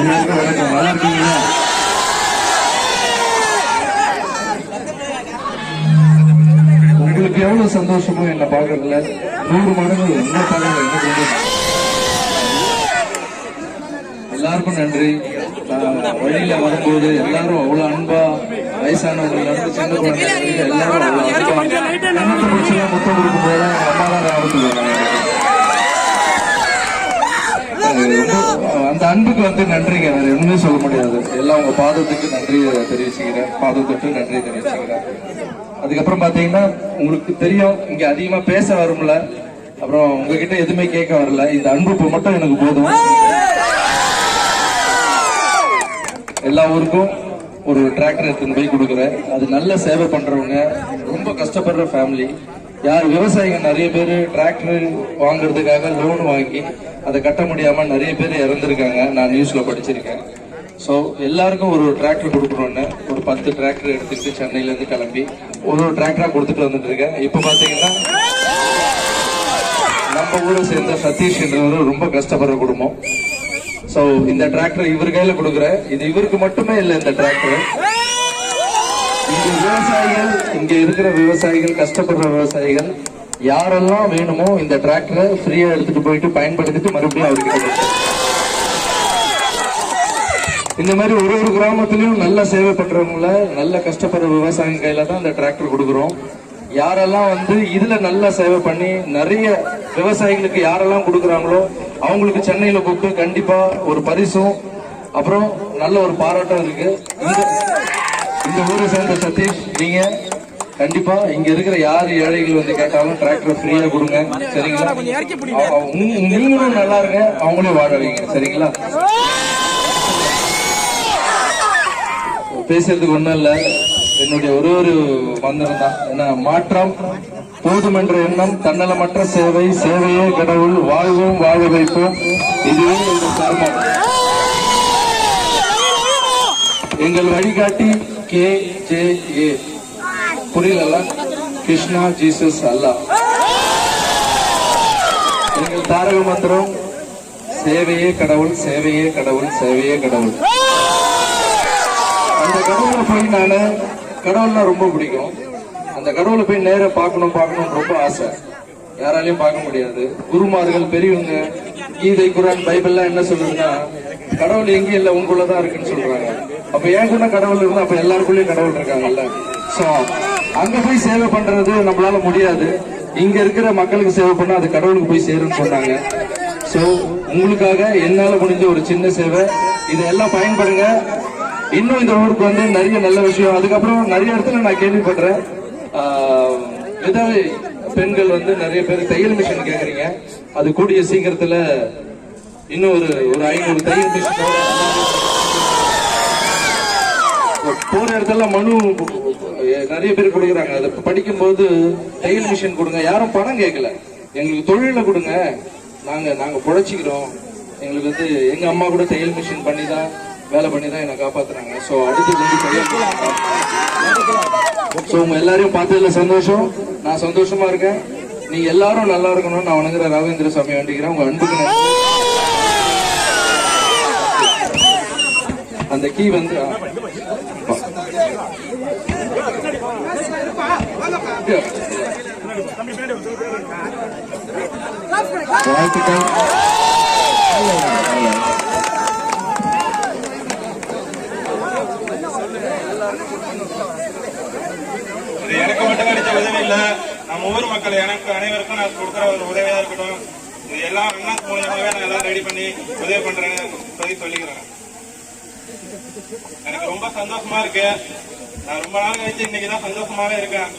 வணக்கம். நல்லா இருக்கீங்களா? உங்களுக்கு எவ்வளவு சந்தோஷமோ என்ன பாக்குறதுல 100 மடங்கு என்ன பாக்குறது என்ன சொல்றது. எல்லாருக்கும் நன்றி. வழியில வரும்போது எல்லாரும் அவ்வளவு அன்பா, வயசானவங்க சின்ன குழந்தைங்க எல்லாரும் அவ்வளவு அன்பா கண்ணத்தை முடிச்செல்லாம் முத்தம் கொடுக்கும் போது அம்மா தான் ஞாபகத்துக்கு அந்த அன்புக்கு வந்து நன்றிங்க. வேற எதுவுமே சொல்ல முடியாது. எல்லாம் உங்க பாதத்துக்கு நன்றி தெரிவிச்சுக்கிறேன். பாதத்துக்கு நன்றி தெரிவிச்சுக்கிறேன். அதுக்கப்புறம் பாத்தீங்கன்னா உங்களுக்கு தெரியும், இங்க அதிகமா பேச வரும்ல, அப்புறம் உங்ககிட்ட எதுவுமே கேட்க வரல. இந்த அன்பு மட்டும் எனக்கு போதும். எல்லா ஊருக்கும் ஒரு டிராக்டர் எடுத்துன்னு போய் கொடுக்குறேன். அது நல்ல சேவை பண்றவங்க, ரொம்ப கஷ்டப்படுற ஃபேமிலி. யார் விவசாயிகள் நிறைய பேர் டிராக்டர் வாங்குறதுக்காக லோன் வாங்கி அதை கட்ட முடியாம நிறைய பேர் இறந்துருக்காங்க. நான் நியூஸ்ல படிச்சிருக்கேன். ஸோ எல்லாருக்கும் ஒரு டிராக்டர் கொடுக்கணும்னு ஒரு 10 டிராக்டர் எடுத்துட்டு சென்னையில இருந்து கிளம்பி ஒரு டிராக்டரா கொடுத்துட்டு வந்துட்டு இருக்கேன். இப்ப பாத்தீங்கன்னா நம்ம ஊரை சேர்ந்த சதீஷ் என்றவர் ரொம்ப கஷ்டப்படுற குடும்பம். ஸோ இந்த டிராக்டர் இவர் கையில கொடுக்குறேன். இது இவருக்கு மட்டுமே இல்லை. இந்த டிராக்டர் இங்க விவசாயிகள், இங்க இருக்கிற விவசாயிகள், கஷ்டப்படுற விவசாயிகள் யாரெல்லாம் வேணுமோ இந்த டிராக்டரை ஃப்ரீயா எடுத்துட்டு போயிட்டு பயன்படுத்திட்டு மறுபடியும் அவருக்கு இந்த மாதிரி ஒரு கிராமத்திலையும் நல்ல சேவை பண்றவங்கள, நல்ல கஷ்டப்படுற விவசாயிகள் கையில தான் இந்த டிராக்டர் கொடுக்குறோம். யாரெல்லாம் வந்து இதுல நல்ல சேவை பண்ணி நிறைய விவசாயிகளுக்கு யாரெல்லாம் கொடுக்குறாங்களோ அவங்களுக்கு சென்னையில கூப்பிட்டு கண்டிப்பா ஒரு பரிசும் அப்புறம் நல்ல ஒரு பாராட்டம் இருக்கு. இந்த ஊரை சேர்ந்த சதீஷ், நீங்க கண்டிப்பா இங்க இருக்கிற யாரு ஏழைகள் வந்து கேட்டாலும் டிராக்டர் ஃப்ரீயா கொடுங்க. சரிங்களா? நீங்களும் நல்லா இருங்க, அவங்களையும் வாழ வைங்க. சரிங்களா? பேசுறதுக்கு ஒண்ணும் இல்ல, என்னுடைய ஒரு மந்திரம் தான். ஏன்னா மாற்றம் போதும் என்ற எண்ணம், தன்னலமற்ற சேவை, சேவையே கடவுள், வாழ்வோம் வாழ வைப்போம், இதுவே எங்கள் கர்மம். எங்கள் வழிகாட்டி KJA, புரியல, கிருஷ்ணா ஜீசஸ் அல்லா. எங்கள் தாரக மந்திரம் சேவையே கடவுள், சேவையே கடவுள், சேவையே கடவுள். அந்த கடவுளை போய் நானு, கடவுள்னா ரொம்ப பிடிக்கும். அந்த கடவுளை போய் நேர பார்க்கணும் ரொம்ப ஆசை. யாராலையும் பார்க்க முடியாது. குருமார்கள், பெரியவங்க, கீதை, குரான், பைபிள்லாம் என்ன சொல்றதுன்னா கடவுள் எங்கேயும் இல்லை, உங்களுக்குள்ளதான் இருக்குன்னு சொல்றாங்க. அப்ப ஏன் கூட கடவுள் இருந்தா அப்ப எல்லாருக்குள்ளயும் கடவுள் இருக்காங்கல்ல. சோ அங்க போய் சேவை பண்றது நம்மளால முடியாது. இங்க இருக்கிற மக்களுக்கு சேவை பண்ணா அது கடவுளுக்கு போய் சேரும்னு சொன்னாங்க. சோ உங்களுக்காக என்னால முடிஞ்ச ஒரு சின்ன சேவை, இதெல்லாம் பயன்படுங்க. இன்னும் இந்த ஊருக்கு வந்து நிறைய நல்ல விஷயம். அதுக்கப்புறம் நிறைய இடத்துல நான் கேள்விப்படுறேன், விதவை பெண்கள் வந்து நிறைய பேர் தையல் மிஷின் கேக்குறீங்க. அது கூடிய சீக்கிரத்துல இன்னும் ஒரு 500 தையல் மிஷின் போற இடத்துல மனு நிறைய பேர் கொடுக்குறாங்க. அதை படிக்கும் போது தையல் மிஷின் கொடுங்க. யாரும் பணம் கேட்கல, எங்களுக்கு தொழில கொடுங்க, நாங்க பொழைச்சிக்கிறோம். எங்களுக்கு வந்து எங்க அம்மா கூட தையல் மிஷின் பண்ணிதான் வேலை பண்ணிதான் என்னை காப்பாத்துறாங்க. சோ அடுத்து வந்து சோ உங்க எல்லாரையும் பார்த்ததுல சந்தோஷம். நான் சந்தோஷமா இருக்கேன். நீங்க எல்லாரும் நல்லா இருக்கணும்னு நான் வணங்குற ராகவேந்திர சாமி வேண்டிக்கிறேன். உங்க அன்புக்கு நன்றி. அந்த கீ வந்து வாழ்த்துக்கள். எனக்கு மட்டும் கிடைச்ச உதவி இல்ல, நம்ம ஊர் மக்கள் எனக்கு அனைவருக்கும் நான் கொடுக்குற ஒரு உதவியா இருக்கட்டும். இது எல்லாம் அண்ணா மூலியமாவே நான் எல்லாம் ரெடி பண்ணி உதவி பண்றேன்னு சொல்லிக்கிறேன். எனக்கு ரொம்ப சந்தோஷமா இருக்கு. நான் ரொம்ப நாள் கழிச்சு இன்னைக்குதான் சந்தோஷமாவே இருக்கேன்.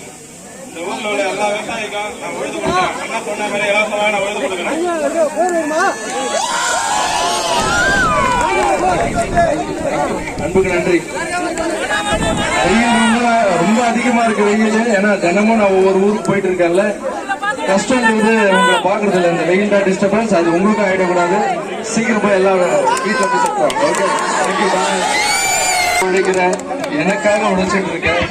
இந்த ஊர்ல உள்ள எல்லா விவசாயிக்கும் நான் உழுது கொடுக்குறேன். அண்ணா சொன்ன மாதிரி இலவசமாக நான் உழுது கொடுக்குறேன். அன்புக்கு நன்றி. வெயில் ரொம்ப அதிகமா இருக்கு வெயில். ஏன்னா தினமும் நான் ஒவ்வொரு ஊருக்கு போயிட்டு இருக்கேன்ல, கஷ்டம் உங்களை பாக்குறது இல்லை. இந்த வெயில் தான் டிஸ்டர்பன்ஸ், அது உங்களுக்கும் ஆயிடக்கூடாது. சீக்கிரம் போய் எல்லாம் வீட்டுல போய் செத்துவாங்க. ஓகே, உழைக்கிறேன், எனக்காக உழைச்சிட்டு இருக்கேன்.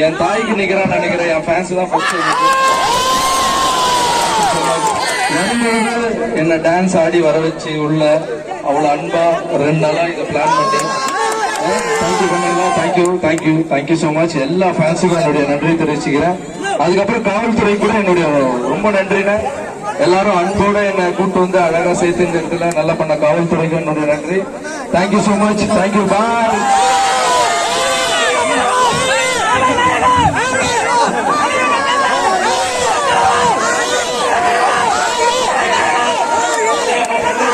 என் தாய்க்கு நிக்கிறான்னு நினைக்கிறேன். என் ஃபேன்ஸ் தான் என்ன டான்ஸ் ஆடி வர வச்சு உள்ள அவ்வளவு அன்பா 2 நாளா இதை பிளான் பண்ணி தேங்க்யூ கண்ணா, தேங்க்யூ சோ மச். எல்லா ஃபேன்ஸுக்கும் என்னுடைய நன்றி தெரிவிச்சுக்கிறேன். அதுக்கப்புறம் காவல்துறை கூட என்னுடைய ரொம்ப நன்றிண்ணே. எல்லாரும் அன்போட என்னை கூட்டு வந்து அழகா சேர்த்து இந்த இடத்துல நல்லா பண்ண காவல்துறைக்கு என்னுடைய நன்றி. Thank you so much. தேங்க்யூ, பாய்.